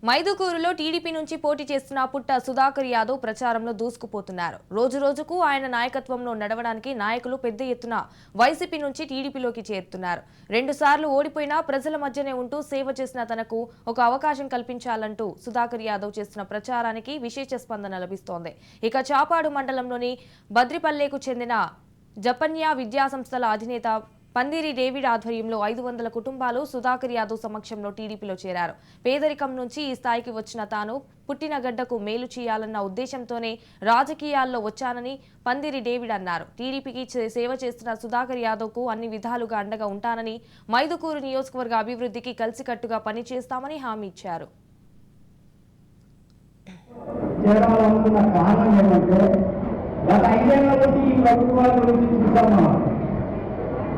మైదుకూరులో TDP నుంచి పోటీ చేస్తున్న పుట్ట సుధాకర్ యాదవ్ ప్రచారంలో దూసుకుపోతున్నారు. రోజు రోజుకు ఆయన నాయకత్వంలో నడవడానికి నాయకులు పెద్ద ఎత్తున వైసీపీ నుంచి టీడీపీలోకి చేరుతున్నారు. 2 సార్లు ఓడిపోయినా ప్రజల మధ్యనే ఉంటూ సేవ చేసిన తనకు ఒక అవకాశం కల్పించాలంటూ సుధాకర్ యాదవ్ చేస్తున్న ప్రచారానికి విశేష స్పందన లభిస్తోంది. ఇక చాపాడు మండలంలోని బద్రిపల్లెకు చెందిన జపన్యా విద్యాసంస్థల అధినేత పందిరి డేవిడ్ ఆధ్వర్యంలో 500 కుటుంబాలు సుధాకర్ యాదవ్ సమక్షంలో టీడీపీలో చేరారు. పేదరికం నుంచి ఈ స్థాయికి వచ్చిన తాను పుట్టిన గడ్డకు మేలు చేయాలన్న ఉద్దేశంతోనే రాజకీయాల్లో వచ్చానని పందిరి డేవిడ్ అన్నారు. టీడీపీకి సేవ చేస్తున్న సుధాకర్ యాదవ్కు అన్ని విధాలుగా అండగా ఉంటానని, మైదుకూరు నియోజకవర్గ అభివృద్ధికి కలిసికట్టుగా పనిచేస్తామని హామీ ఇచ్చారు.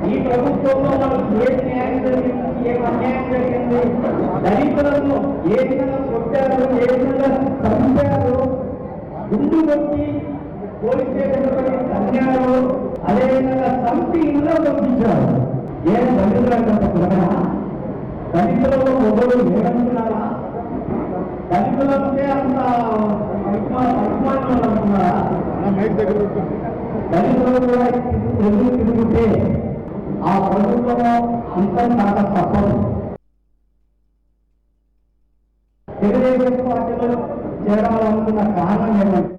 ఈ ప్రభుత్వంలో మనకు ఏ న్యాయం జరిగింది, ఏ అన్యాయం జరిగింది, దళితులను ఏ విధంగా కొట్టారు, ఏ విధంగా చంపారు, గుండు కొట్టి పోలీస్ స్టేషన్ తన్నారు, అదేవిధంగా చంపి ఇంట్లో పంపించారు. ఏ దళితులంటే దళితులలో ఒకరు ఏమనుకున్నారా? దళితులంటే అంత అభిమానులు అనుకున్నారా? దళితులు కూడా ఎందుకు తిరుగుతుంటే ఆ ప్రభుత్వం అంతా చాలా తప్పదు. తెలుగుదేశం పార్టీలో చేరాలనుకున్న కారణం ఏమంటే